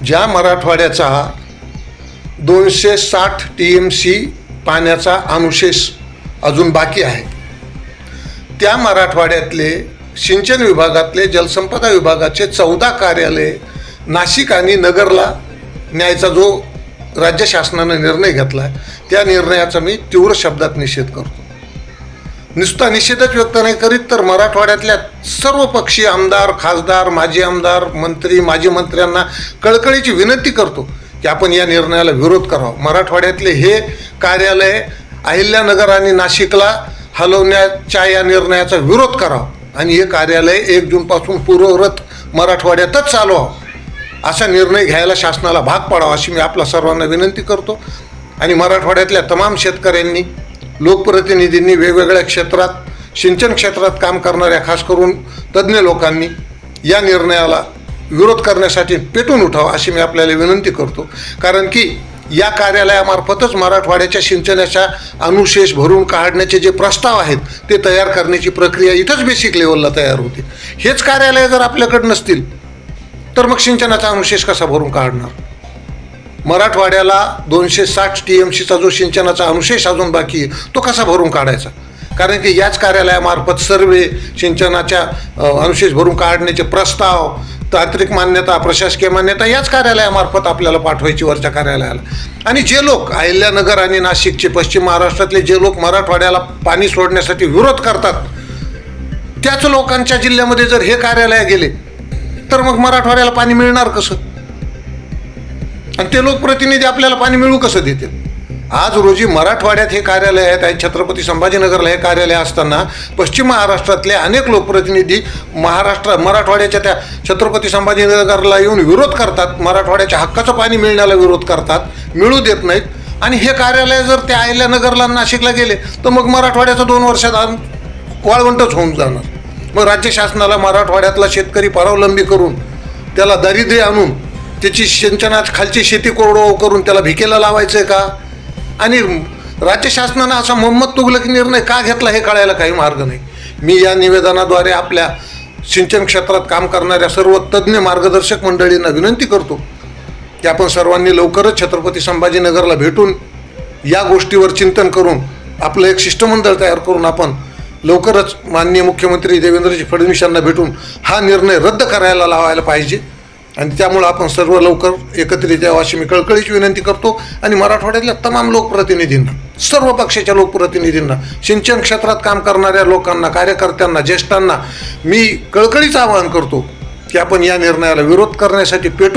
ज्या मराठवाड्याचा 260 TMC पाण्याचा अनुशेष अजून बाकी आहे, त्या मराठवाड्यातले सिंचन विभागातले जलसंपदा विभागाचे 14 कार्यालय नाशिक आणि नगरला न्यायचा जो राज्य शासनाने निर्णय घेतला आहे, त्या निर्णयाचा मी तीव्र शब्दात निषेध करतो. नुसता निषेधच व्यक्त नाही करीत, तर मराठवाड्यातल्या सर्व पक्षीय आमदार, खासदार, माजी आमदार, मंत्री, माजी मंत्र्यांना कळकळीची विनंती करतो की आपण या निर्णयाला विरोध करावा. मराठवाड्यातले हे कार्यालय अहिल्यानगर आणि नाशिकला हलवण्याच्या या निर्णयाचा विरोध करावा आणि हे कार्यालय 1 जूनपासून पूर्ववत मराठवाड्यातच चालवावं, असा निर्णय घ्यायला शासनाला भाग पाडावा अशी मी आपल्या सर्वांना विनंती करतो. आणि मराठवाड्यातल्या तमाम शेतकऱ्यांनी, लोकप्रतिनिधींनी, वेगवेगळ्या क्षेत्रात सिंचन क्षेत्रात काम करणाऱ्या खास करून तज्ज्ञ लोकांनी या निर्णयाला विरोध करण्यासाठी पेटून उठावं अशी मी आपल्याला विनंती करतो. कारण की या कार्यालयामार्फतच मराठवाड्याच्या सिंचनाच्या अनुशेष भरून काढण्याचे जे प्रस्ताव आहेत ते तयार करण्याची प्रक्रिया इथंच बेसिक लेवलला तयार होते. हेच कार्यालय जर आपल्याकडे नसतील तर मग सिंचनाचा अनुशेष कसा भरून काढणार? मराठवाड्याला 260 TMCचा जो सिंचनाचा अनुशेष अजून बाकी आहे तो कसा भरून काढायचा? कारण की याच कार्यालयामार्फत सर्वे, सिंचनाच्या अनुशेष भरून काढण्याचे प्रस्ताव, तांत्रिक मान्यता, प्रशासकीय मान्यता याच कार्यालयामार्फत आपल्याला पाठवायची वरच्या कार्यालयाला. आणि जे लोक अहिल्यानगर आणि नाशिकचे, पश्चिम महाराष्ट्रातले जे लोक मराठवाड्याला पाणी सोडण्यासाठी विरोध करतात, त्याच लोकांच्या जिल्ह्यामध्ये जर हे कार्यालय गेले तर मग मराठवाड्याला पाणी मिळणार कसं? आणि ते लोकप्रतिनिधी आपल्याला पाणी मिळू कसं देतील? आज रोजी मराठवाड्यात हे कार्यालय आहेत आणि छत्रपती संभाजीनगरला हे कार्यालय असताना पश्चिम महाराष्ट्रातले अनेक लोकप्रतिनिधी मराठवाड्याच्या त्या छत्रपती संभाजीनगरला येऊन विरोध करतात, मराठवाड्याच्या हक्काचं पाणी मिळण्याला विरोध करतात, मिळू देत नाहीत. आणि हे कार्यालय जर त्या अहिल्यानगरला, नाशिकला गेले तर मग मराठवाड्याचं 2 वर्षात वाळवंटच होऊन जाणार. मग राज्य शासनाला मराठवाड्यातला शेतकरी परावलंबी करून, त्याला दारिद्र्य आणून, त्याची सिंचनात खालची शेती कोरडवाहू करून त्याला भिकेला लावायचं आहे का? आणि राज्य शासनानं असा मोहम्मद तुघलकी निर्णय का घेतला हे कळायला काही मार्ग नाही. मी या निवेदनाद्वारे आपल्या सिंचन क्षेत्रात काम करणाऱ्या सर्व तज्ज्ञ मार्गदर्शक मंडळींना विनंती करतो की आपण सर्वांनी लवकरच छत्रपती संभाजीनगरला भेटून या गोष्टीवर चिंतन करून आपलं एक शिष्टमंडळ तयार करून आपण लवकरच माननीय मुख्यमंत्री देवेंद्रजी फडणवीस यांना भेटून हा निर्णय रद्द करायला लावायला पाहिजे. आणि त्यामुळं आपण सर्व लवकर एकत्रित यावं अशी मी कळकळीची विनंती करतो. आणि मराठवाड्यातल्या तमाम लोकप्रतिनिधींना, सर्व पक्षाच्या लोकप्रतिनिधींना, सिंचन क्षेत्रात काम करणाऱ्या लोकांना, कार्यकर्त्यांना, ज्येष्ठांना मी कळकळीचं आवाहन करतो की आपण या निर्णयाला विरोध करण्यासाठी पेटू